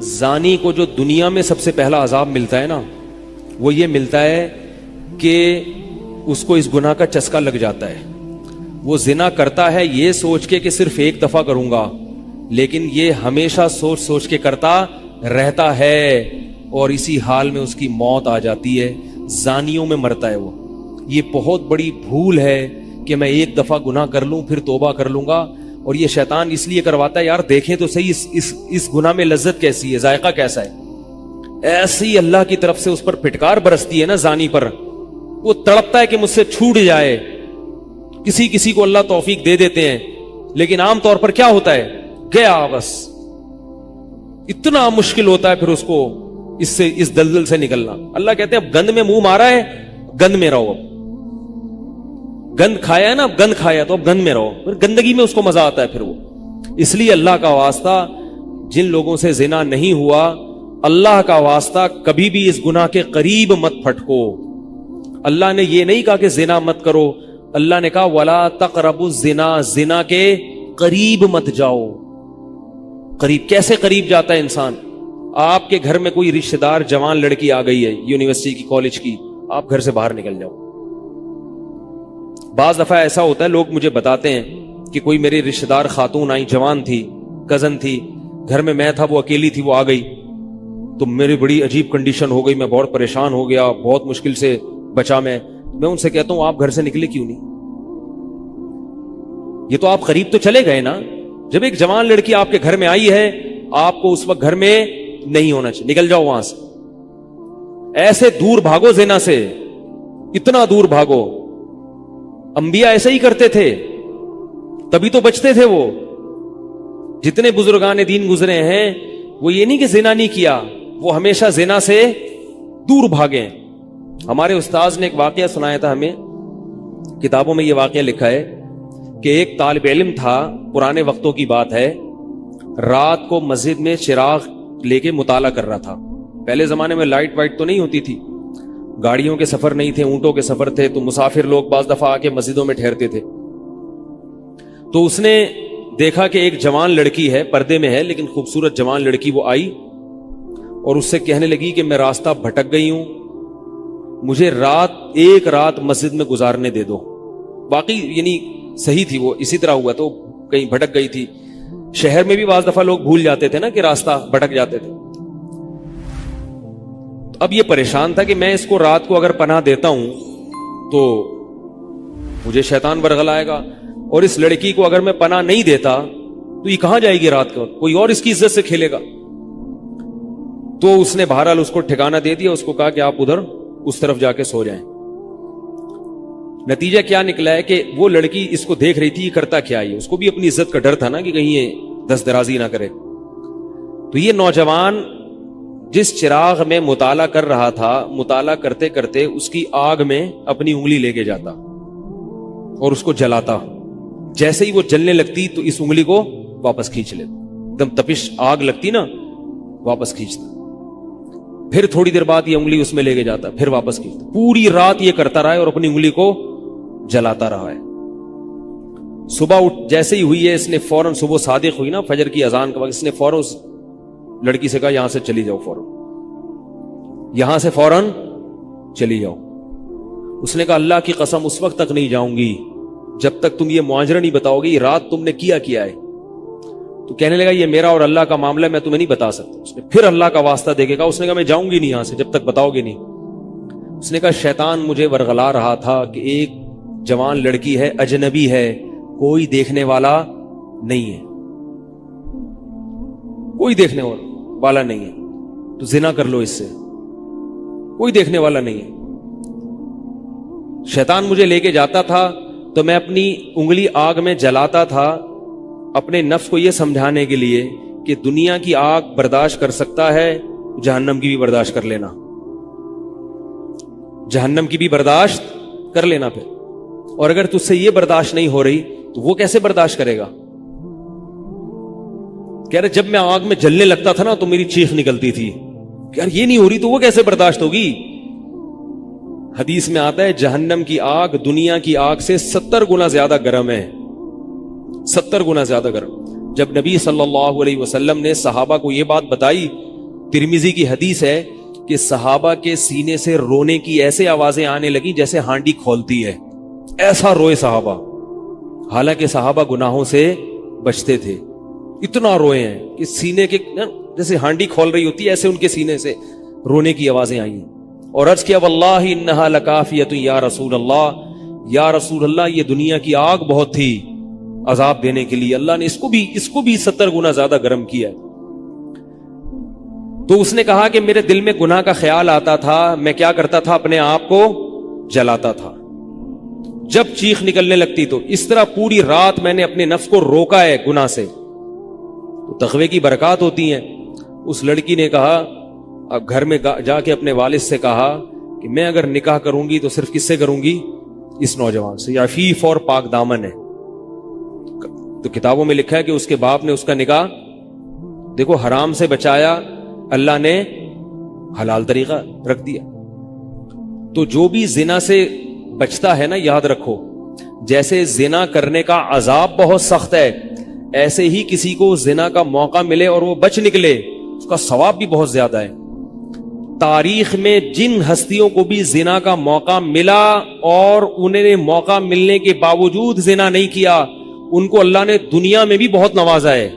زانی کو جو دنیا میں سب سے پہلا عذاب ملتا ہے نا، وہ یہ ملتا ہے کہ اس کو اس گناہ کا چسکا لگ جاتا ہے. وہ زنا کرتا ہے یہ سوچ کے کہ صرف ایک دفعہ کروں گا، لیکن یہ ہمیشہ سوچ سوچ کے کرتا رہتا ہے، اور اسی حال میں اس کی موت آ جاتی ہے. زانیوں میں مرتا ہے وہ. یہ بہت بڑی بھول ہے کہ میں ایک دفعہ گناہ کر لوں پھر توبہ کر لوں گا. اور یہ شیطان اس لیے کرواتا ہے، یار دیکھیں تو صحیح اس گناہ میں لذت کیسی ہے، ذائقہ کیسا ہے. ایسی اللہ کی طرف سے اس پر پھٹکار برستی ہے نا زانی پر، وہ تڑپتا ہے کہ مجھ سے چھوٹ جائے. کسی کو اللہ توفیق دے دیتے ہیں، لیکن عام طور پر کیا ہوتا ہے، گیا بس. اتنا مشکل ہوتا ہے پھر اس کو اس دلدل سے نکلنا. اللہ کہتے ہیں اب گند میں منہ مارا ہے، گند میں رہو. اب گند کھایا ہے نا، اب گند کھایا تو اب گند میں رہو. پھر گندگی میں اس کو مزہ آتا ہے پھر وہ. اس لیے اللہ کا واسطہ جن لوگوں سے زنا نہیں ہوا، اللہ کا واسطہ کبھی بھی اس گناہ کے قریب مت پھٹکو. اللہ نے یہ نہیں کہا کہ زنا مت کرو، اللہ نے کہا ولا تقربوا الزنا، زنا کے قریب مت جاؤ. قریب کیسے قریب جاتا ہے انسان؟ آپ کے گھر میں کوئی رشتہ دار جوان لڑکی آ گئی ہے یونیورسٹی کی، کالج کی، آپ گھر سے باہر نکل جاؤ. بعض دفعہ ایسا ہوتا ہے، لوگ مجھے بتاتے ہیں کہ کوئی میری رشتہ دار خاتون آئی، جوان تھی، کزن تھی، گھر میں میں تھا، وہ اکیلی تھی، وہ آ گئی تو میری بڑی عجیب کنڈیشن ہو گئی، میں بہت پریشان ہو گیا، بہت مشکل سے بچا. میں ان سے کہتا ہوں آپ گھر سے نکلے کیوں نہیں؟ یہ تو آپ قریب تو چلے گئے نا. جب ایک جوان لڑکی آپ کے گھر میں آئی ہے، آپ کو اس وقت گھر میں نہیں ہونا چاہیے، نکل جاؤ وہاں سے. ایسے دور بھاگو زنا سے، اتنا دور بھاگو. انبیاء ایسا ہی کرتے تھے، تبھی تو بچتے تھے. وہ جتنے بزرگان دین گزرے ہیں، وہ یہ نہیں کہ زنا نہیں کیا، وہ ہمیشہ زنا سے دور بھاگے. ہمارے استاذ نے ایک واقعہ سنایا تھا ہمیں، کتابوں میں یہ واقعہ لکھا ہے کہ ایک طالب علم تھا، پرانے وقتوں کی بات ہے، رات کو مسجد میں چراغ لے کے مطالعہ کر رہا تھا. پہلے زمانے میں لائٹ وائٹ تو نہیں ہوتی تھی، گاڑیوں کے سفر نہیں تھے، اونٹوں کے سفر تھے، تو مسافر لوگ بعض دفعہ آ کے مسجدوں میں ٹھہرتے تھے. تو اس نے دیکھا کہ ایک جوان لڑکی ہے، پردے میں ہے لیکن خوبصورت جوان لڑکی. وہ آئی اور اس سے کہنے لگی کہ میں راستہ بھٹک گئی ہوں، مجھے ایک رات مسجد میں گزارنے دے دو. باقی یعنی صحیح تھی، وہ اسی طرح ہوا تو کہیں بھٹک گئی تھی. شہر میں بھی بعض دفعہ لوگ بھول جاتے تھے نا کہ راستہ بھٹک جاتے تھے. اب یہ پریشان تھا کہ میں اس کو رات کو اگر پناہ دیتا ہوں تو مجھے شیطان برگلائے گا، اور اس لڑکی کو اگر میں پناہ نہیں دیتا تو یہ کہاں جائے گی رات کو، کوئی اور اس کی عزت سے کھیلے گا. تو اس نے بہرحال اس کو ٹھکانہ دے دیا، اس کو کہا کہ آپ ادھر اس طرف جا کے سو جائیں. نتیجہ کیا نکلا ہے کہ وہ لڑکی اس کو دیکھ رہی تھی یہ کرتا کیا ہے، اس کو بھی اپنی عزت کا ڈر تھا نا کہ کہیں یہ دست درازی نہ کرے. تو یہ نوجوان جس چراغ میں مطالعہ کر رہا تھا، مطالعہ کرتے کرتے اس کی آگ میں اپنی انگلی لے کے جاتا اور اس کو جلاتا. جیسے ہی وہ جلنے لگتی تو اس انگلی کو واپس کھینچ لیتا، ایک دم تپش آگ لگتی نا، واپس کھینچتا. پھر تھوڑی دیر بعد یہ انگلی اس میں لے کے جاتا، پھر واپس کھینچتا. پوری رات یہ کرتا رہا ہے اور اپنی انگلی کو جلاتا رہا ہے. صبح جیسے ہی ہوئی ہے، اس نے فوراً، صبح صادق ہوئی نا فجر کی اذان کا وقت، اس نے فوراً اس لڑکی سے کہا یہاں سے چلی جاؤ، فوراً یہاں سے فوراً چلی جاؤ. اس نے کہا اللہ کی قسم اس وقت تک نہیں جاؤں گی جب تک تم یہ معاجرہ نہیں بتاؤ گے، یہ رات تم نے کیا ہے. تو کہنے لگا یہ میرا اور اللہ کا معاملہ ہے، میں تمہیں نہیں بتا سکتا. اس نے پھر اللہ کا واسطہ دے کے کہا، اس نے کہا میں جاؤں گی نہیں یہاں سے جب تک بتاؤ گے نہیں. اس نے کہا شیطان مجھے ورغلا رہا تھا کہ ایک جوان لڑکی ہے، اجنبی ہے، کوئی دیکھنے والا نہیں ہے، کوئی دیکھنے والا نہیں ہے، تو زنا کر لو اس سے، کوئی دیکھنے والا نہیں ہے. شیطان مجھے لے کے جاتا تھا تو میں اپنی انگلی آگ میں جلاتا تھا، اپنے نفس کو یہ سمجھانے کے لیے کہ دنیا کی آگ برداشت کر سکتا ہے، جہنم کی بھی برداشت کر لینا، جہنم کی بھی برداشت کر لینا. پھر اور اگر تجھ سے یہ برداشت نہیں ہو رہی تو وہ کیسے برداشت کرے گا؟ کہہ رہے جب میں آگ میں جلنے لگتا تھا نا تو میری چیخ نکلتی تھی کہ یار یہ نہیں ہو رہی تو وہ کیسے برداشت ہوگی. حدیث میں آتا ہے جہنم کی آگ دنیا کی آگ سے 70 گنا زیادہ گرم ہے، 70 گنا زیادہ گرم. جب نبی صلی اللہ علیہ وسلم نے صحابہ کو یہ بات بتائی ترمذی کی حدیث ہے کہ صحابہ کے سینے سے رونے کی ایسے آوازیں آنے لگی جیسے ہانڈی کھولتی ہے، ایسا روئے صحابہ، حالانکہ صحابہ گناہوں سے بچتے تھے، اتنا روئے ہیں کہ سینے کے جیسے ہانڈی کھول رہی ہوتی ہے ایسے ان کے سینے سے رونے کی آوازیں آئی ہیں، اور عرض کیا واللہ انہا لکافیۃ یا رسول اللہ، یا رسول اللہ یہ دنیا کی آگ بہت تھی عذاب دینے کے لیے، اللہ نے اس کو بھی 70 گنا زیادہ گرم کیا ہے۔ تو اس نے کہا کہ میرے دل میں گناہ کا خیال آتا تھا، میں کیا کرتا تھا، اپنے آپ کو جلاتا تھا جب چیخ نکلنے لگتی، تو اس طرح پوری رات میں نے اپنے نفس کو روکا ہے گناہ سے۔ تو تقوی کی برکات ہوتی ہیں۔ اس لڑکی نے کہا، اب گھر میں جا کے اپنے والد سے کہا کہ میں اگر نکاح کروں گی تو صرف کس سے کروں گی، اس نوجوان سے، عفیف اور پاک دامن ہے۔ تو کتابوں میں لکھا ہے کہ اس کے باپ نے اس کا نکاح دیکھو حرام سے بچایا، اللہ نے حلال طریقہ رکھ دیا۔ تو جو بھی زنا سے بچتا ہے نا، یاد رکھو جیسے زنا کرنے کا عذاب بہت سخت ہے، ایسے ہی کسی کو زنا کا موقع ملے اور وہ بچ نکلے، اس کا ثواب بھی بہت زیادہ ہے۔ تاریخ میں جن ہستیوں کو بھی زنا کا موقع ملا اور انہیں نے موقع ملنے کے باوجود زنا نہیں کیا، ان کو اللہ نے دنیا میں بھی بہت نوازا ہے۔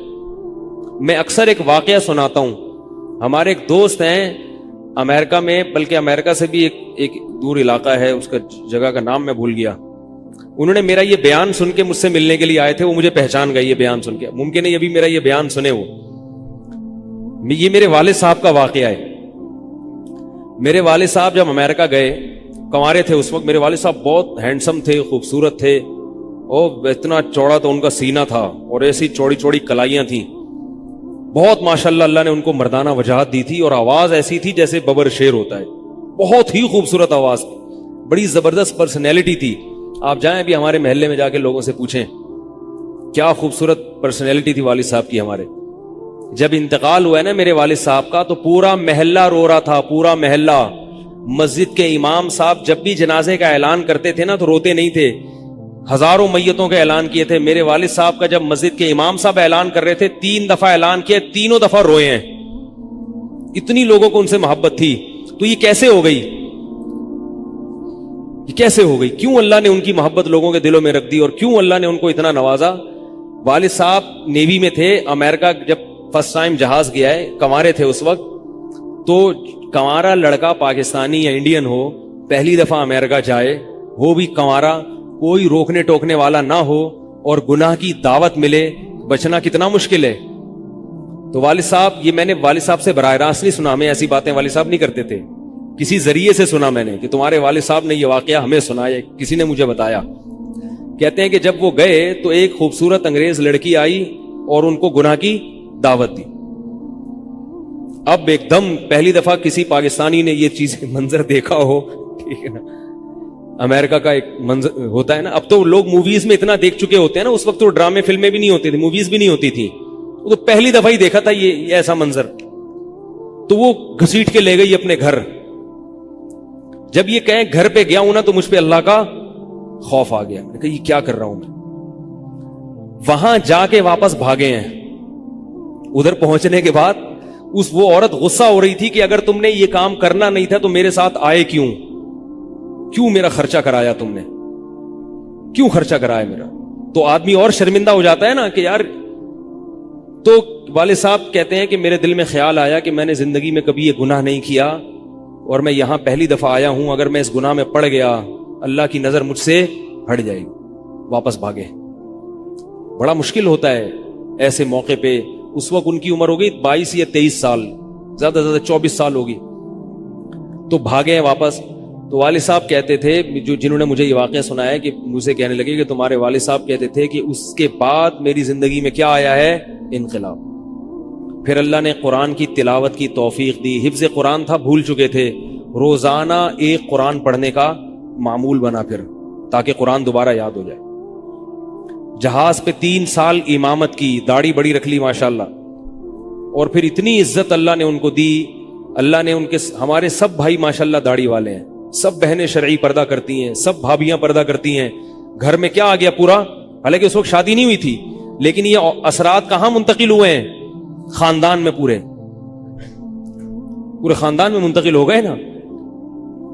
میں اکثر ایک واقعہ سناتا ہوں، ہمارے ایک دوست ہیں امریکہ میں، بلکہ امریکہ سے بھی ایک دور علاقہ ہے، اس کا جگہ کا نام میں بھول گیا، انہوں نے میرا یہ بیان سن کے مجھ سے ملنے کے لیے آئے تھے، وہ مجھے پہچان گئے یہ بیان سن کے، ممکن ہے یہ بھی میرا یہ بیان سنے وہ، یہ میرے والد صاحب کا واقعہ ہے۔ میرے والد صاحب جب امریکہ گئے، کنوارے تھے اس وقت، میرے والد صاحب بہت ہینڈسم تھے، خوبصورت تھے، اور اتنا چوڑا تو ان کا سینہ تھا اور ایسی چوڑی چوڑی کلائیاں تھیں، بہت ماشاءاللہ اللہ نے ان کو مردانہ وجاہت دی تھی، اور آواز ایسی تھی جیسے ببر شیر ہوتا ہے، بہت ہی خوبصورت آواز تھی، بڑی زبردست پرسنالٹی تھی۔ آپ جائیں بھی ہمارے محلے میں جا کے لوگوں سے پوچھیں کیا خوبصورت پرسنالٹی تھی والد صاحب کی ہمارے۔ جب انتقال ہوا ہے نا میرے والد صاحب کا، تو پورا محلہ رو رہا تھا، پورا محلہ۔ مسجد کے امام صاحب جب بھی جنازے کا اعلان کرتے تھے نا تو روتے نہیں تھے، ہزاروں میتوں کا اعلان کیے تھے، میرے والد صاحب کا جب مسجد کے امام صاحب اعلان کر رہے تھے 3 دفعہ اعلان کیا، تینوں دفعہ روئے ہیں، اتنی لوگوں کو ان سے محبت تھی۔ تو یہ کیسے ہو گئی، یہ کیسے ہو گئی، کیوں اللہ نے ان کی محبت لوگوں کے دلوں میں رکھ دی، اور کیوں اللہ نے ان کو اتنا نوازا۔ والد صاحب نیوی میں تھے، امریکہ جب فرسٹ ٹائم جہاز گیا ہے، کنوارے تھے اس وقت، تو کنوارا لڑکا پاکستانی یا انڈین ہو، پہلی دفعہ امریکہ جائے، وہ بھی کنوارا، کوئی روکنے ٹوکنے والا نہ ہو اور گناہ کی دعوت ملے، بچنا کتنا مشکل ہے۔ تو والد صاحب، یہ میں نے والد صاحب سے براہ راست نہیں سنا، ہمیں ایسی باتیں والد صاحب نہیں کرتے تھے، کسی ذریعے سے سنا میں نے کہ تمہارے والد صاحب نے یہ واقعہ ہمیں سنایا، کسی نے مجھے بتایا۔ کہتے ہیں کہ جب وہ گئے تو ایک خوبصورت انگریز لڑکی آئی اور ان کو گناہ کی دعوت دی۔ اب ایک دم پہلی دفعہ کسی پاکستانی نے یہ چیز منظر دیکھا ہو، ٹھیک ہے نا، امریکہ کا ایک منظر ہوتا ہے نا، اب تو لوگ موویز میں اتنا دیکھ چکے ہوتے ہیں نا، اس وقت تو ڈرامے فلمیں بھی نہیں ہوتی تھی، موویز بھی نہیں ہوتی تھی، وہ تو پہلی دفعہ ہی دیکھا تھا یہ ایسا منظر، تو وہ گھسیٹ کے لے گئی اپنے گھر۔ جب یہ کہیں گھر پہ گیا ہوں نا تو مجھ پہ اللہ کا خوف آ گیا، میں نے کہا یہ کیا کر رہا ہوں میں۔ وہاں جا کے واپس بھاگے ہیں، ادھر پہنچنے کے بعد وہ عورت غصہ ہو رہی تھی کہ اگر تم نے یہ کام کرنا نہیں تھا تو میرے ساتھ آئے کیوں میرا خرچہ کرایا تم نے، کیوں خرچہ کرایا میرا، تو آدمی اور شرمندہ ہو جاتا ہے نا کہ یار۔ تو والد صاحب کہتے ہیں کہ میرے دل میں خیال آیا کہ میں نے زندگی میں کبھی یہ گناہ نہیں کیا اور میں یہاں پہلی دفعہ آیا ہوں، اگر میں اس گناہ میں پڑ گیا اللہ کی نظر مجھ سے ہٹ جائے گی۔ واپس بھاگے، بڑا مشکل ہوتا ہے ایسے موقع پہ۔ اس وقت ان کی عمر ہو گئی 22 یا 23 سال، زیادہ سے زیادہ 24 سال ہوگی، تو بھاگے ہیں واپس۔ تو والد صاحب کہتے تھے، جنہوں نے مجھے یہ واقعہ سنایا، کہ مجھے کہنے لگے کہ تمہارے والد صاحب کہتے تھے کہ اس کے بعد میری زندگی میں کیا آیا ہے، انقلاب۔ پھر اللہ نے قرآن کی تلاوت کی توفیق دی، حفظ قرآن تھا، بھول چکے تھے، روزانہ ایک قرآن پڑھنے کا معمول بنا پھر، تاکہ قرآن دوبارہ یاد ہو جائے۔ جہاز پہ 3 سال امامت کی، داڑھی بڑی رکھ لی ماشاءاللہ، اور پھر اتنی عزت اللہ نے ان کو دی۔ اللہ نے ان کے، ہمارے سب بھائی ماشاءاللہ داڑھی والے ہیں، سب بہنیں شرعی پردہ کرتی ہیں، سب بھابیاں پردہ کرتی ہیں۔ گھر میں کیا آ گیا پورا، حالانکہ اس وقت شادی نہیں ہوئی تھی، لیکن یہ اثرات کہاں منتقل ہوئے ہیں، خاندان میں پورے۔ پورے خاندان میں منتقل ہو گئے نا.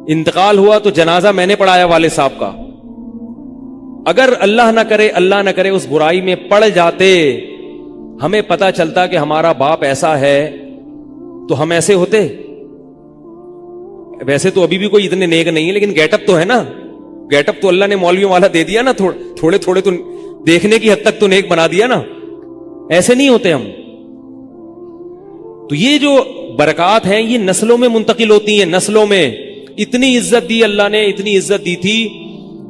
انتقال ہوا تو جنازہ میں نے پڑھایا والد صاحب کا. اگر اللہ نہ کرے اس برائی میں پڑ جاتے, ہمیں پتا چلتا کہ ہمارا باپ ایسا ہے, تو ہم ایسے ہوتے. ویسے تو ابھی بھی کوئی اتنے نیک نہیں ہے, لیکن گیٹ اپ تو ہے نا. گیٹ اپ تو اللہ نے مولویوں والا دے دیا نا, تھوڑے تھوڑے تو دیکھنے کی حد تک تو نیک بنا دیا نا. ایسے نہیں ہوتے ہم. تو یہ جو برکات ہیں یہ نسلوں میں منتقل ہوتی ہیں. نسلوں میں اتنی عزت دی اللہ نے, اتنی عزت دی تھی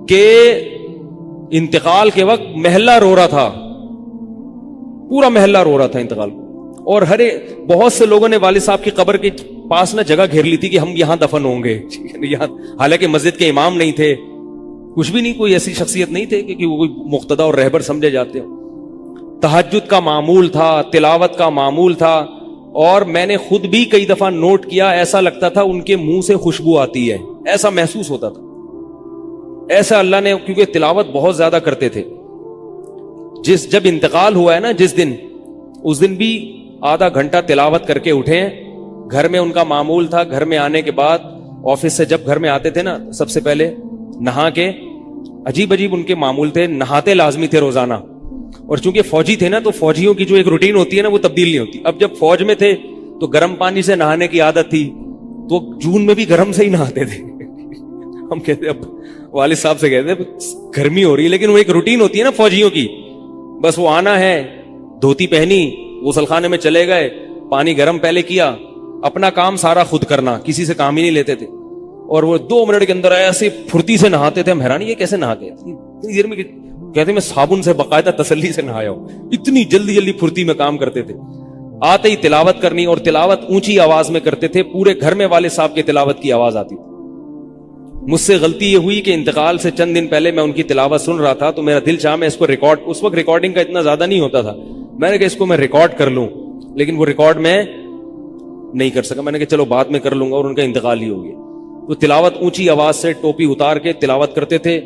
کہ انتقال کے وقت محلہ رو رہا تھا, پورا محلہ رو رہا تھا انتقال. اور بہت سے لوگوں نے والد صاحب کی قبر کے پاس نہ جگہ گھیر لی تھی کہ ہم یہاں دفن ہوں گے. حالانکہ مسجد کے امام نہیں تھے, کچھ بھی نہیں, کوئی ایسی شخصیت نہیں تھے کہ وہ کوئی مقتدی اور رہبر سمجھے جاتے ہو. تہجد کا معمول تھا, تلاوت کا معمول تھا. اور میں نے خود بھی کئی دفعہ نوٹ کیا, ایسا لگتا تھا ان کے منہ سے خوشبو آتی ہے, ایسا محسوس ہوتا تھا. ایسا اللہ نے, کیونکہ تلاوت بہت زیادہ کرتے تھے. جب انتقال ہوا ہے نا جس دن, اس دن بھی آدھا گھنٹہ تلاوت کر کے اٹھے. گھر میں ان کا معمول تھا, گھر میں آنے کے بعد آفس سے جب گھر میں آتے تھے نا, سب سے پہلے نہا کے, عجیب ان کے معمول تھے, نہاتے لازمی تھے روزانہ. اور چونکہ فوجی تھے نا, تو فوجیوں کی جو ایک روٹین ہوتی ہے نا, وہ تبدیل نہیں ہوتی. اب جب فوج میں تھے تو گرم پانی سے نہانے کی عادت تھی, تو جون میں بھی گرم سے ہی نہاتے تھے. ہم کہتے, اب والد صاحب سے کہتے گرمی ہو رہی ہے, لیکن وہ ایک روٹین ہوتی ہے نا فوجیوں کی. بس وہ آنا ہے, دھوتی پہنی, غسل خانے میں چلے گئے, پانی گرم پہلے کیا, اپنا کام سارا خود کرنا, کسی سے کام ہی نہیں لیتے تھے. اور وہ 2 منٹ کے اندر ایسے پھرتی سے نہاتے تھے. ہم حیران, یہ کیسے نہا گئے اتنی دیر میں؟ کہتے میں صابن سے باقاعدہ تسلی سے نہایا ہوں. اتنی جلدی پھرتی میں کام کرتے تھے. آتے ہی تلاوت کرنی, اور تلاوت اونچی آواز میں کرتے تھے. پورے گھر میں والد صاحب کے تلاوت کی آواز آتی تھی. مجھ سے غلطی یہ ہوئی کہ انتقال سے چند دن پہلے میں ان کی تلاوت سن رہا تھا, تو میرا دل چاہا میں اس کو ریکارڈ, اس وقت ریکارڈنگ کا اتنا زیادہ نہیں ہوتا تھا, میں نے کہا اس کو میں ریکارڈ کر لوں, لیکن وہ ریکارڈ میں نہیں کر سکا. میں نے کہا چلو بعد میں کر لوں گا, اور ان کا انتقال ہی ہو گیا. تو تلاوت اونچی آواز سے ٹوپی اتار کے تلاوت کرتے تھے.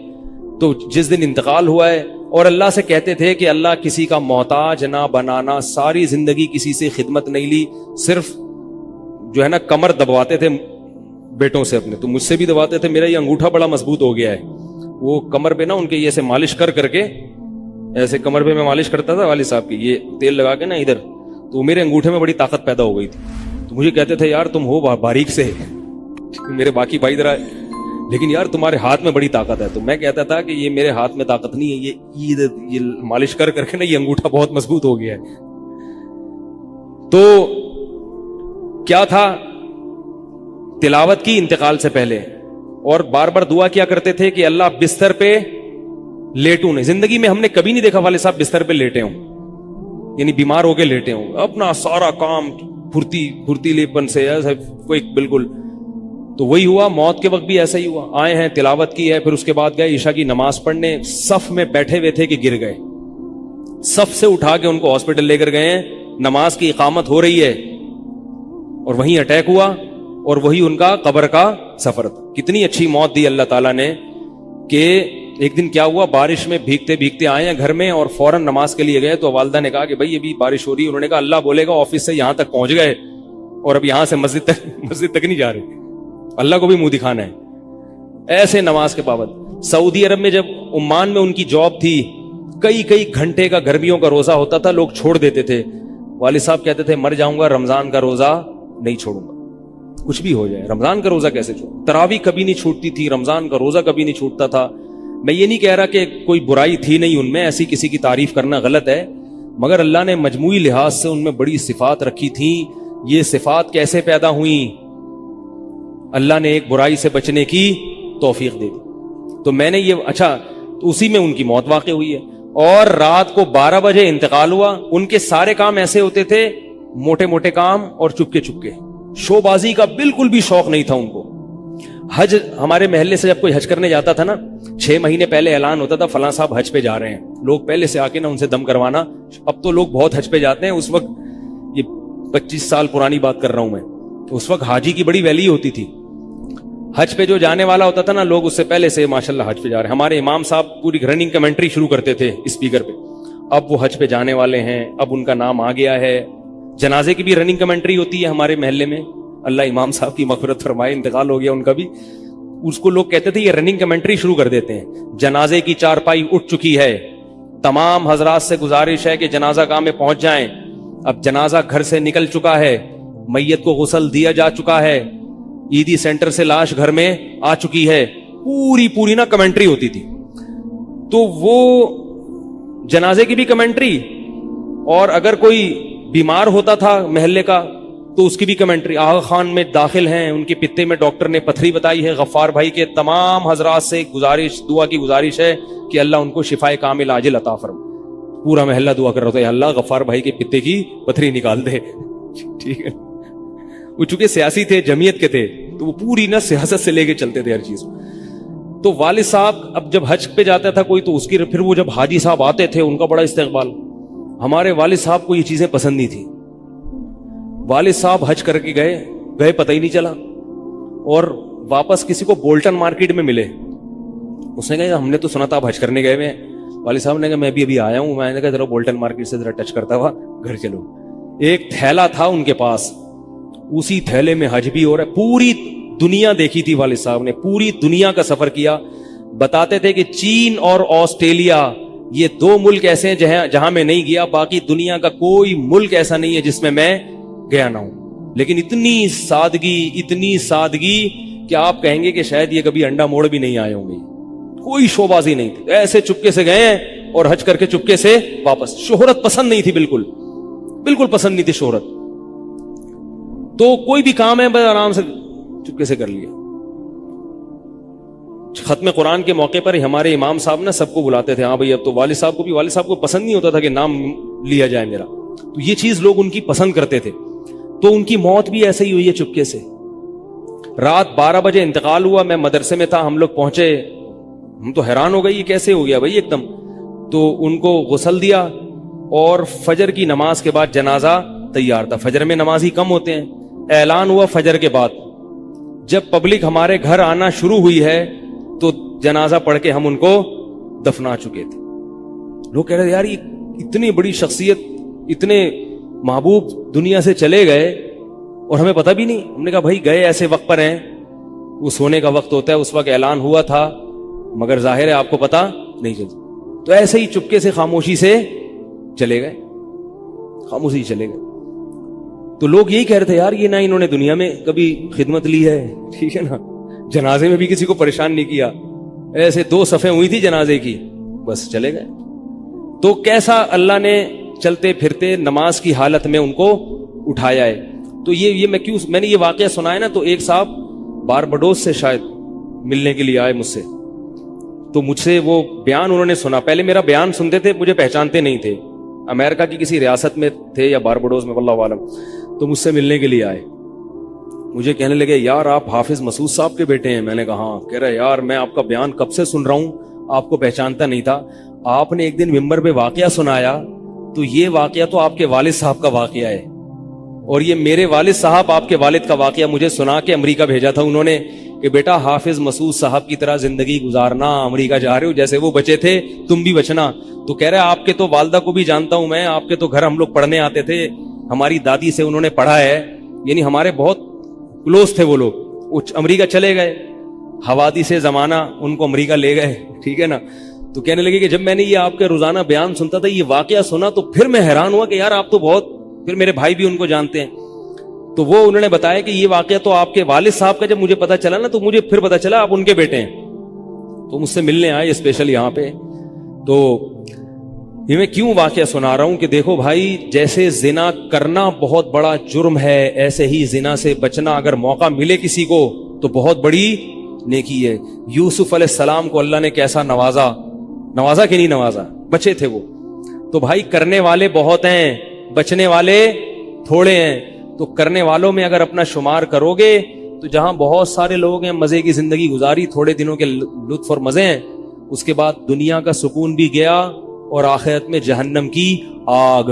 تو جس دن انتقال ہوا ہے, اور اللہ سے کہتے تھے کہ اللہ کسی کا محتاج نہ بنانا, ساری زندگی کسی سے خدمت نہیں لی, صرف جو ہے نا کمر دبواتے تھے بیٹوں سے اپنے. تو مجھ سے بھی دبواتے تھے, میرا یہ انگوٹھا بڑا مضبوط ہو گیا ہے. وہ کمر پہ نا ان کے یہ ایسے مالش کر کے, ایسے کمر پہ میں مالش کرتا تھا والد صاحب کی, یہ تیل لگا کے نا ادھر, تو میرے انگوٹھے میں بڑی طاقت پیدا ہو گئی تھی. تو مجھے کہتے تھے یار تم ہو باریک سے, میرے باقی بھائی ذرا, لیکن یار تمہارے ہاتھ میں بڑی طاقت ہے. تو میں کہتا تھا کہ یہ میرے ہاتھ میں طاقت نہیں ہے, یہ مالش کر کے نا یہ انگوٹھا بہت مضبوط ہو گیا ہے. تو کیا تھا, تلاوت کی انتقال سے پہلے, اور بار بار دعا کیا کرتے تھے کہ اللہ بستر پہ لیٹوں نہیں. زندگی میں ہم نے کبھی نہیں دیکھا والد صاحب بستر پہ لیٹے ہوں, یعنی بیمار ہو کے لیٹے ہوں. اپنا سارا کام پھرتیلے پن سے کوئی بالکل. تو وہی ہوا, موت کے وقت بھی ایسا ہی ہوا. آئے ہیں, تلاوت کی ہے, پھر اس کے بعد گئے عشاء کی نماز پڑھنے. صف میں بیٹھے ہوئے تھے کہ گر گئے, صف سے اٹھا کے ان کو ہاسپٹل لے کر گئے. نماز کی اقامت ہو رہی ہے, اور وہیں اٹیک ہوا, اور وہی ان کا قبر کا سفر تھا. کتنی اچھی موت دی اللہ تعالیٰ نے, کہ ایک دن کیا ہوا, بارش میں بھیگتے بھیگتے آئے ہیں گھر میں, اور فوراً نماز کے لیے گئے. تو والدہ نے کہا کہ بھائی ابھی بارش ہو رہی ہے. انہوں نے کہا اللہ بولے گا آفس سے یہاں تک پہنچ گئے, اور اب یہاں سے مسجد تک نہیں جا رہے, اللہ کو بھی منہ دکھانا ہے. ایسے نماز کے پابند. سعودی عرب میں جب عمان میں ان کی جاب تھی, کئی گھنٹے کا گرمیوں کا روزہ ہوتا تھا, لوگ چھوڑ دیتے تھے. والد صاحب کہتے تھے مر جاؤں گا, رمضان کا روزہ نہیں چھوڑوں گا, کچھ بھی ہو جائے. رمضان کا روزہ کیسے چھوڑوں؟ تراویح کبھی نہیں چھوٹتی تھی, رمضان کا روزہ کبھی نہیں چھوٹتا تھا. میں یہ نہیں کہہ رہا کہ کوئی برائی تھی نہیں ان میں, ایسی کسی کی تعریف کرنا غلط ہے, مگر اللہ نے مجموعی لحاظ سے ان میں بڑی صفات رکھی تھی. یہ صفات کیسے پیدا ہوئیں؟ اللہ نے ایک برائی سے بچنے کی توفیق دے دی. تو میں نے یہ تو اسی میں ان کی موت واقع ہوئی ہے. اور رات کو 12 بجے انتقال ہوا. ان کے سارے کام ایسے ہوتے تھے, موٹے موٹے کام, اور چپکے چپکے. شو بازی کا بالکل بھی شوق نہیں تھا ان کو. حج, ہمارے محلے سے جب کوئی حج کرنے جاتا تھا نا, 6 مہینے پہلے اعلان ہوتا تھا فلاں صاحب حج پہ جا رہے ہیں. لوگ پہلے سے آ کے نا ان سے دم کروانا. اب تو لوگ بہت حج پہ جاتے ہیں, اس وقت یہ 25 سال پرانی بات کر رہا ہوں میں, تو اس وقت حاجی کی بڑی ویلیو ہوتی تھی. حج پہ جو جانے والا ہوتا تھا نا, لوگ اس سے پہلے سے ماشاءاللہ حج پہ جا رہے ہیں. ہمارے امام صاحب پوری رننگ کمنٹری شروع کرتے تھے اسپیکر پہ. اب وہ حج پہ جانے والے ہیں, اب ان کا نام آ گیا ہے. جنازے کی بھی رننگ کمنٹری ہوتی ہے ہمارے محلے میں. اللہ امام صاحب کی مغفرت فرمائے, انتقال ہو گیا ان کا بھی. اس کو لوگ کہتے تھے یہ رننگ کمنٹری شروع کر دیتے ہیں. جنازے کی چارپائی اٹھ چکی ہے, تمام حضرات سے گزارش ہے کہ جنازہ گاہ میں پہنچ جائیں. اب جنازہ گھر سے نکل چکا ہے, میت کو غسل دیا جا چکا ہے, عیدی سینٹر سے لاش گھر میں آ چکی ہے. پوری نا کمنٹری ہوتی تھی. تو وہ جنازے کی بھی کمنٹری, اور اگر کوئی بیمار ہوتا تھا محلے کا تو اس کی بھی کمنٹری. آغا خان میں داخل ہیں, ان کے پتے میں ڈاکٹر نے پتھری بتائی ہے. غفار بھائی کے تمام حضرات سے گزارش, دعا کی گزارش ہے کہ اللہ ان کو شفائے کامل عاجل عطا فرمائے. پورا محلہ دعا کر رہا تھا, اللہ غفار بھائی کے پتے کی پتھری نکال دے. ٹھیک ہے, وہ چونکہ سیاسی تھے, جمعیت کے تھے, تو وہ پوری نا سیاست سے لے کے چلتے تھے ہر چیز. تو والد صاحب اب جب حج پہ جاتا تھا کوئی, تو اس کی پھر وہ جب حاجی صاحب آتے تھے ان کا بڑا استقبال. ہمارے والد صاحب کو یہ چیزیں پسند نہیں تھی. والد صاحب حج کر کے گئے پتہ ہی نہیں چلا, اور واپس کسی کو بولٹن مارکیٹ میں ملے. اس نے کہا ہم نے تو سنا تھا آپ حج کرنے گئے ہوئے ہیں. والد صاحب نے کہا میں بھی ابھی آیا ہوں. میں نے کہا ذرا بولٹن مارکیٹ سے ذرا ٹچ کرتا ہوا گھر چلو. ایک تھیلا تھا ان کے پاس, اسی تھیلے میں حج بھی ہو رہا ہے. پوری دنیا دیکھی تھی والد صاحب نے, پوری دنیا کا سفر کیا. بتاتے تھے کہ چین اور آسٹریلیا یہ 2 ملک ایسے ہیں جہاں میں نہیں گیا, باقی دنیا کا کوئی ملک ایسا نہیں ہے جس میں گیا نہ ہوں. لیکن اتنی سادگی کہ آپ کہیں گے کہ شاید یہ کبھی انڈا موڑ بھی نہیں آئے ہوں گے. کوئی شوبازی نہیں تھی, ایسے چپکے سے گئے ہیں اور حج کر کے چپکے سے واپس. شہرت پسند نہیں تھی, بالکل پسند نہیں تھی شہرت. تو کوئی بھی کام ہے بس آرام سے چپکے سے کر لیا. ختم قرآن کے موقع پر ہمارے امام صاحب نے سب کو بلاتے تھے. ہاں بھائی اب تو والد صاحب کو پسند نہیں ہوتا تھا کہ نام لیا جائے میرا, تو یہ چیز لوگ ان کی پسند کرتے تھے. تو ان کی موت بھی ایسے ہی ہوئی ہے چپکے سے. رات 12 بجے انتقال ہوا, میں مدرسے میں تھا, ہم لوگ پہنچے, ہم تو حیران ہو گئے یہ کیسے ہو گیا بھائی ایک دم. تو ان کو غسل دیا, اور فجر کی نماز کے بعد جنازہ تیار تھا. فجر میں نمازی کم ہوتے ہیں. اعلان ہوا فجر کے بعد. جب پبلک ہمارے گھر آنا شروع ہوئی ہے تو جنازہ پڑھ کے ہم ان کو دفنا چکے تھے. لوگ کہہ رہے تھے یار یہ اتنی بڑی شخصیت, اتنے محبوب دنیا سے چلے گئے اور ہمیں پتہ بھی نہیں. ہم نے کہا بھائی گئے ایسے وقت پر ہیں, وہ سونے کا وقت ہوتا ہے, اس وقت اعلان ہوا تھا مگر ظاہر ہے آپ کو پتہ نہیں چلتا. تو ایسے ہی چپکے سے خاموشی سے چلے گئے. تو لوگ یہی کہہ رہے تھے یار یہ نہ انہوں نے دنیا میں کبھی خدمت لی ہے, ٹھیک ہے نا, جنازے میں بھی کسی کو پریشان نہیں کیا, ایسے 2 صفیں ہوئی تھی جنازے کی, بس چلے گئے. تو کیسا اللہ نے چلتے پھرتے نماز کی حالت میں ان کو اٹھایا ہے. تو یہ میں نے یہ واقعہ سنا ہے نا, تو ایک صاحب باربڈوس سے شاید ملنے کے لیے آئے مجھ سے. تو مجھ سے وہ بیان انہوں نے سنا, پہلے میرا بیان سنتے تھے, مجھے پہچانتے نہیں تھے, امریکہ کی کسی ریاست میں تھے یا باربڈوس میں واللہ عالم. تو مجھ سے ملنے کے لیے آئے, مجھے کہنے لگے یار آپ حافظ مسعود صاحب کے بیٹے ہیں. میں نے کہا ہاں. کہہ رہے یار میں آپ کا بیان کب سے سن رہا ہوں, آپ کو پہچانتا نہیں تھا. آپ نے ایک دن ممبر پہ واقعہ سنایا, تو یہ واقعہ تو آپ کے والد صاحب کا واقعہ ہے, اور یہ میرے والد صاحب آپ کے والد کا واقعہ مجھے سنا کے امریکہ بھیجا تھا انہوں نے کہ بیٹا حافظ مسعود صاحب کی طرح زندگی گزارنا, امریکہ جا رہے ہو جیسے وہ بچے تھے تم بھی بچنا. تو کہہ رہے آپ کے تو والدہ کو بھی جانتا ہوں میں, آپ کے تو گھر ہم لوگ پڑھنے آتے تھے, ہماری دادی سے انہوں نے پڑھا ہے, یعنی ہمارے بہت کلوز تھے وہ لوگ. وہ امریکہ چلے گئے, حوادث زمانہ ان کو امریکہ لے گئے, ٹھیک ہے نا. تو کہنے لگے کہ جب میں نے یہ آپ کے روزانہ بیان سنتا تھا, یہ واقعہ سنا, تو پھر میں حیران ہوا کہ یار آپ تو بہت, پھر میرے بھائی بھی ان کو جانتے ہیں. تو وہ انہوں نے بتایا کہ یہ واقعہ تو آپ کے والد صاحب کا جب مجھے پتا چلا نا, تو مجھے پھر پتا چلا آپ ان کے بیٹے ہیں. تو مجھ سے ملنے آئے اسپیشل یہاں پہ. تو یہ میں کیوں واقعہ سنا رہا ہوں کہ دیکھو بھائی, جیسے زنا کرنا بہت بڑا جرم ہے, ایسے ہی زنا سے بچنا اگر موقع ملے کسی کو تو بہت بڑی نیکی ہے. یوسف علیہ السلام کو اللہ نے کیسا نوازا کہ نہیں نوازا, بچے تھے وہ. تو بھائی کرنے والے بہت ہیں, بچنے والے تھوڑے ہیں. تو کرنے والوں میں اگر اپنا شمار کرو گے تو جہاں بہت سارے لوگ ہیں مزے کی زندگی گزاری, تھوڑے دنوں کے لطف اور مزے ہیں, اس کے بعد دنیا کا سکون بھی گیا اور آخرت میں جہنم کی آگ.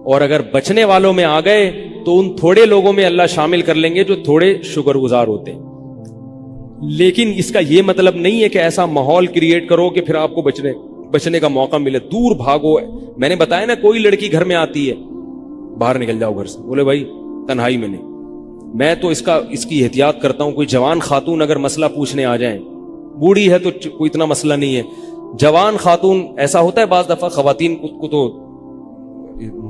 اور اگر بچنے والوں میں آ گئے تو ان تھوڑے لوگوں میں اللہ شامل کر لیں گے جو تھوڑے شکر گزار ہوتے ہیں. لیکن اس کا یہ مطلب نہیں ہے کہ ایسا ماحول کریٹ کرو کہ پھر آپ کو بچنے کا موقع ملے, دور بھاگو. میں نے بتایا نا, کوئی لڑکی گھر میں آتی ہے, باہر نکل جاؤ گھر سے, بولے بھائی تنہائی میں نہیں, میں تو اس کی احتیاط کرتا ہوں. کوئی جوان خاتون اگر مسئلہ پوچھنے آ جائیں, بوڑھی ہے تو کوئی اتنا مسئلہ نہیں ہے, جوان خاتون ایسا ہوتا ہے بعض دفعہ خواتین کو تو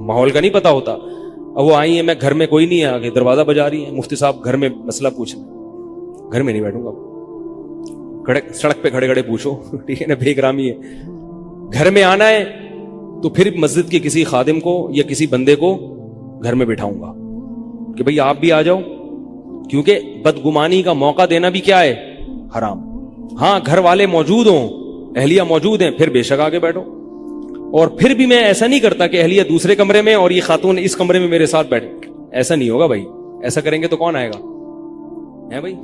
ماحول کا نہیں پتا ہوتا, اب وہ آئی ہیں, میں گھر میں کوئی نہیں ہے, آگے دروازہ بجا رہی ہیں, مفتی صاحب گھر میں مسئلہ پوچھنا. گھر میں نہیں بیٹھوں گا, سڑک پہ کھڑے کھڑے پوچھو, ٹھیک ہے نا, بے احترامی ہے. گھر میں آنا ہے تو پھر مسجد کے کسی خادم کو یا کسی بندے کو گھر میں بٹھاؤں گا کہ بھئی آپ بھی آ جاؤ, کیونکہ بدگمانی کا موقع دینا بھی کیا ہے, حرام. ہاں گھر والے موجود ہوں, اہلیہ موجود ہیں, پھر بے شک آگے بیٹھو. اور پھر بھی میں ایسا نہیں کرتا کہ اہلیہ دوسرے کمرے میں اور یہ خاتون اس کمرے میں میرے ساتھ بیٹھے, ایسا نہیں ہوگا بھائی. ایسا کریں گے تو کون آئے گا, ہے بھائی؟